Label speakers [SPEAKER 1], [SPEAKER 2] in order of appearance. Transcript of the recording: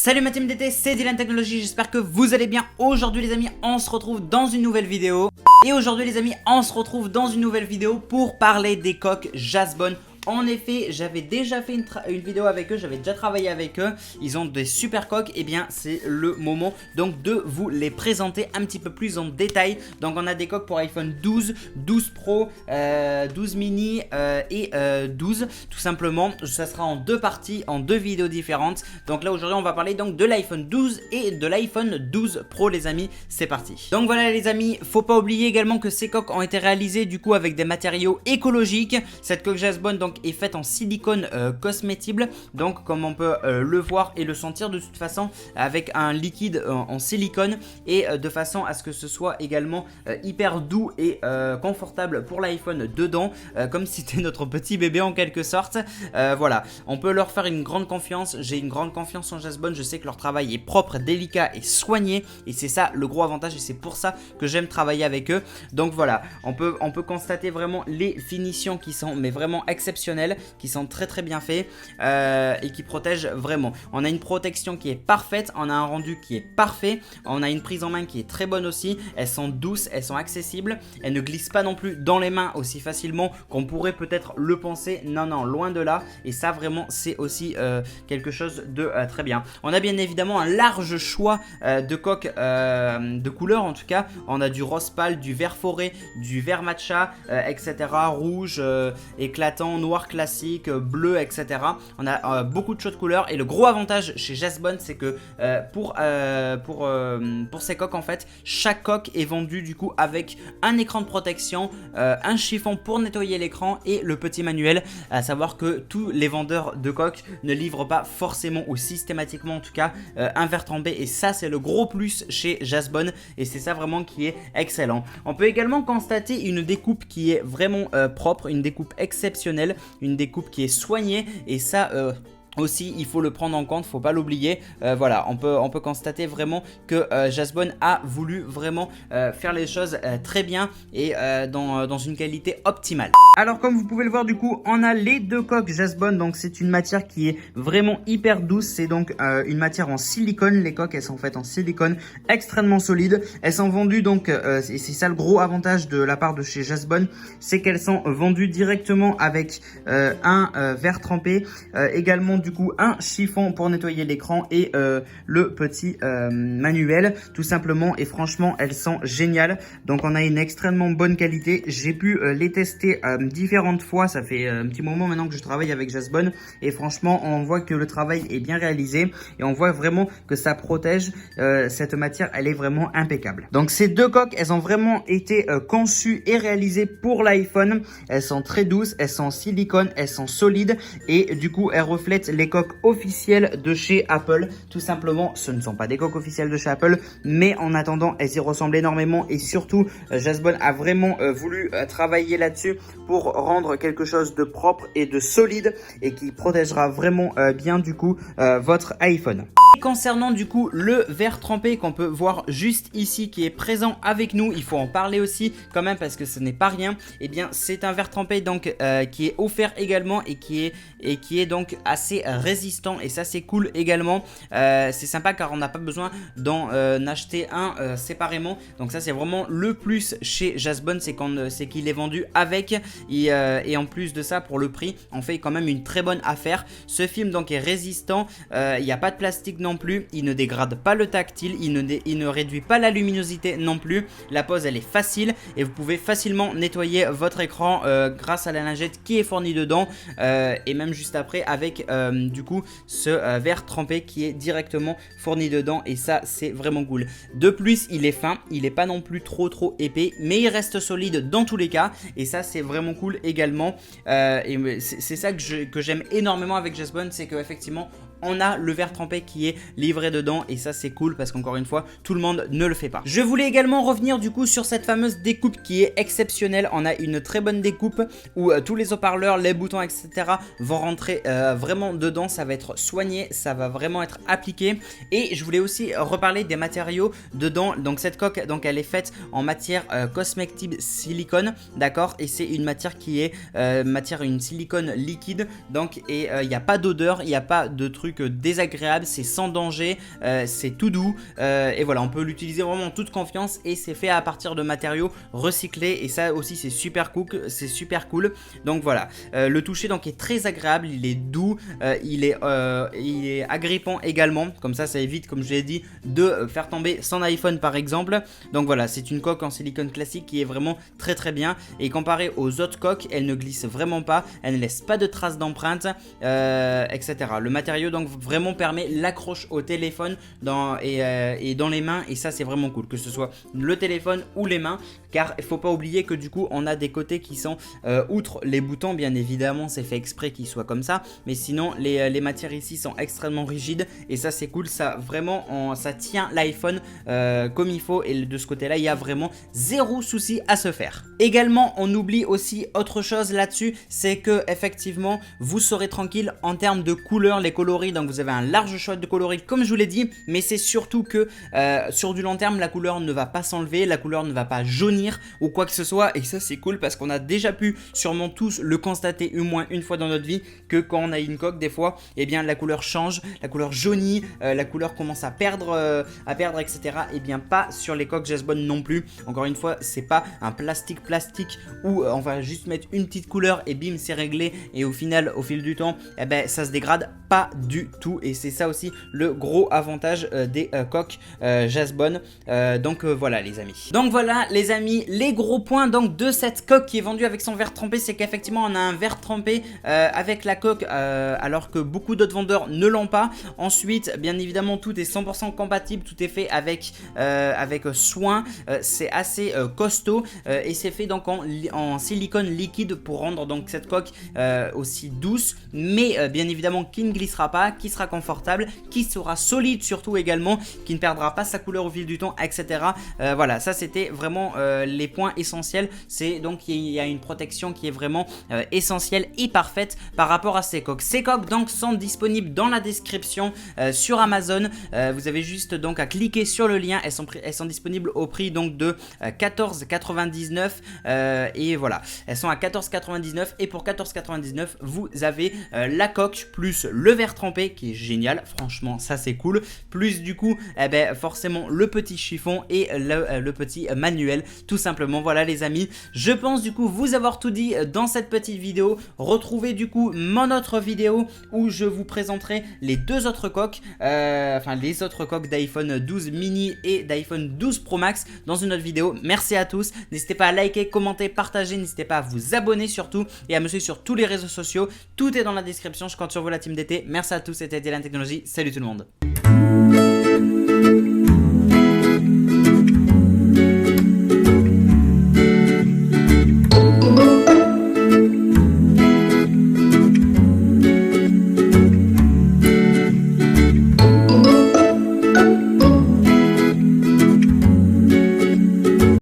[SPEAKER 1] Salut ma team DT, c'est Dylan Technologies, j'espère que vous allez bien. Aujourd'hui les amis, on se retrouve dans une nouvelle vidéo. Et aujourd'hui les amis, on se retrouve dans une nouvelle vidéo pour parler des coques Jasbone. En effet, j'avais déjà fait une vidéo avec eux, j'avais déjà travaillé avec eux. Ils ont des super coques, et bien c'est le moment donc de vous les présenter un petit peu plus en détail. Donc on a des coques pour iPhone 12, 12 Pro, 12 mini et 12 tout simplement. Ça sera en deux parties, en deux vidéos différentes. Donc là aujourd'hui on va parler donc de l'iPhone 12 et de l'iPhone 12 Pro les amis, c'est parti. Donc voilà les amis, faut pas oublier également que ces coques ont été réalisées du coup avec des matériaux écologiques. Cette coque Jasbone donc est faite en silicone cosmétible, donc comme on peut le voir et le sentir de toute façon avec un liquide en silicone et de façon à ce que ce soit également hyper doux et confortable pour l'iPhone dedans, comme si c'était notre petit bébé en quelque sorte. Voilà, on peut leur faire une grande confiance, j'ai une grande confiance en Jasbone, je sais que leur travail est propre, délicat et soigné et c'est ça le gros avantage et c'est pour ça que j'aime travailler avec eux. Donc voilà, on peut constater vraiment les finitions qui sont mais vraiment exceptionnelles, qui sont très bien faits et qui protègent vraiment. On a une protection qui est parfaite, on a un rendu qui est parfait, on a une prise en main qui est très bonne aussi, elles sont douces, elles sont accessibles, elles ne glissent pas non plus dans les mains aussi facilement qu'on pourrait peut-être le penser, non loin de là, et ça vraiment c'est aussi quelque chose de très bien. On a bien évidemment un large choix de coques de couleurs, en tout cas on a du rose pâle, du vert forêt, du vert matcha, etc, rouge, éclatant, noir classique, bleu, etc. On a beaucoup de choix de couleurs et le gros avantage chez Jasbone c'est que pour ces coques en fait, chaque coque est vendue du coup avec un écran de protection, un chiffon pour nettoyer l'écran et le petit manuel, à savoir que tous les vendeurs de coques ne livrent pas forcément ou systématiquement en tout cas un verre trempé, et ça c'est le gros plus chez Jasbone et c'est ça vraiment qui est excellent. On peut également constater une découpe qui est vraiment propre, une découpe exceptionnelle, une découpe qui est soignée et ça aussi il faut le prendre en compte, faut pas l'oublier. Voilà, on peut constater vraiment que Jasbone a voulu vraiment faire les choses très bien et dans une qualité optimale. Alors comme vous pouvez le voir du coup, on a les deux coques Jasbone, donc c'est une matière qui est vraiment hyper douce, c'est donc une matière en silicone. Les coques elles sont faites en silicone extrêmement solide, elles sont vendues donc et c'est ça le gros avantage de la part de chez Jasbone, c'est qu'elles sont vendues directement avec un verre trempé, également du coup un chiffon pour nettoyer l'écran et le petit manuel tout simplement, et franchement elles sont géniales. Donc on a une extrêmement bonne qualité, j'ai pu les tester différentes fois, ça fait un petit moment maintenant que je travaille avec Jasbone et franchement on voit que le travail est bien réalisé et on voit vraiment que ça protège, cette matière elle est vraiment impeccable. Donc ces deux coques elles ont vraiment été conçues et réalisées pour l'iPhone, elles sont très douces, elles sont en silicone, elles sont solides et du coup elles reflètent les coques officielles de chez Apple. Tout simplement, ce ne sont pas des coques officielles de chez Apple, mais en attendant, elles y ressemblent énormément et surtout, Jasbone a vraiment voulu travailler là-dessus pour rendre quelque chose de propre et de solide et qui protégera vraiment bien du coup votre iPhone. Concernant du coup le verre trempé qu'on peut voir juste ici qui est présent avec nous, il faut en parler aussi quand même parce que ce n'est pas rien. Et bien c'est un verre trempé donc qui est offert également et qui est donc assez résistant et ça c'est cool également. C'est sympa car on n'a pas besoin d'en acheter un séparément. Donc ça c'est vraiment le plus chez Jasbone, c'est qu'il est vendu avec et en plus de ça pour le prix on fait quand même une très bonne affaire. Ce film donc est résistant, il n'y a pas de plastique non plus, il ne dégrade pas le tactile, il ne réduit pas la luminosité non plus, la pose elle est facile et vous pouvez facilement nettoyer votre écran grâce à la lingette qui est fournie dedans et même juste après avec du coup ce verre trempé qui est directement fourni dedans et ça c'est vraiment cool. De plus il est fin, il est pas non plus trop épais mais il reste solide dans tous les cas et ça c'est vraiment cool également et c'est ça que j'aime énormément avec Jasbone, c'est que effectivement on a le verre trempé qui est livré dedans et ça c'est cool parce qu'encore une fois tout le monde ne le fait pas. Je voulais également revenir du coup sur cette fameuse découpe qui est exceptionnelle. On a une très bonne découpe où tous les haut-parleurs, les boutons etc vont rentrer vraiment dedans, ça va être soigné, ça va vraiment être appliqué. Et je voulais aussi reparler des matériaux dedans. Donc cette coque donc elle est faite en matière cosmétique silicone, d'accord, et c'est une matière qui est une silicone liquide donc et il n'y a pas d'odeur, il n'y a pas de truc truc désagréable, c'est sans danger, c'est tout doux et voilà, on peut l'utiliser vraiment en toute confiance et c'est fait à partir de matériaux recyclés et ça aussi c'est super cool, donc voilà, le toucher donc est très agréable, il est doux, il est agrippant également, comme ça évite, comme je l'ai dit, de faire tomber son iPhone par exemple. Donc voilà, c'est une coque en silicone classique qui est vraiment très bien et comparé aux autres coques, elle ne glisse vraiment pas, elle ne laisse pas de traces d'empreintes, etc. Le matériau donc vraiment permet l'accroche au téléphone et dans les mains, et ça c'est vraiment cool, que ce soit le téléphone ou les mains, car il faut pas oublier que du coup on a des côtés qui sont outre les boutons, bien évidemment c'est fait exprès qu'ils soient comme ça, mais sinon les matières ici sont extrêmement rigides et ça c'est cool, ça vraiment ça tient l'iPhone comme il faut, et de ce côté là il y a vraiment zéro souci à se faire. Également on oublie aussi autre chose là-dessus, c'est que effectivement vous serez tranquille en termes de couleurs, les coloris, donc vous avez un large choix de coloris comme je vous l'ai dit, mais c'est surtout que sur du long terme la couleur ne va pas s'enlever, la couleur ne va pas jaunir ou quoi que ce soit, et ça c'est cool parce qu'on a déjà pu sûrement tous le constater au moins une fois dans notre vie, que quand on a une coque des fois, et bien la couleur change, la couleur jaunit, la couleur commence à perdre etc. Et bien pas sur les coques Jasbone non plus. Encore une fois, c'est pas un plastique où on va juste mettre une petite couleur et bim c'est réglé, et au final au fil du temps eh ben ça se dégrade pas du tout, et c'est ça aussi le gros avantage des coques Jasbone. Donc voilà les amis. Donc voilà les amis, les gros points donc de cette coque qui est vendue avec son verre trempé, c'est qu'effectivement on a un verre trempé avec la coque alors que beaucoup d'autres vendeurs ne l'ont pas. Ensuite bien évidemment tout est 100% compatible, tout est fait avec soin, c'est assez costaud et c'est fait donc en silicone liquide pour rendre donc cette coque aussi douce, mais bien évidemment qui ne glissera pas, qui sera confortable, qui sera solide surtout également, qui ne perdra pas sa couleur au fil du temps, etc. Voilà, ça c'était vraiment les points essentiels. C'est donc il y a une protection qui est vraiment essentielle et parfaite par rapport à ces coques. Ces coques donc sont disponibles dans la description sur Amazon. Vous avez juste donc à cliquer sur le lien. Elles sont disponibles au prix donc de 14,99 et voilà, elles sont à 14,99 et pour 14,99 vous avez la coque plus le verre trempé qui est génial, franchement ça c'est cool, plus du coup forcément le petit chiffon et le petit manuel tout simplement. Voilà les amis, je pense du coup vous avoir tout dit dans cette petite vidéo. Retrouvez du coup mon autre vidéo où je vous présenterai les deux autres coques, enfin les autres coques d'iPhone 12 mini et d'iPhone 12 Pro Max dans une autre vidéo. Merci à tous, n'hésitez pas à liker, commenter, partager, n'hésitez pas à vous abonner surtout et à me suivre sur tous les réseaux sociaux, tout est dans la description. Je compte sur vous la team d'été. Merci à tous, c'était Dylan Technologies, salut tout le monde.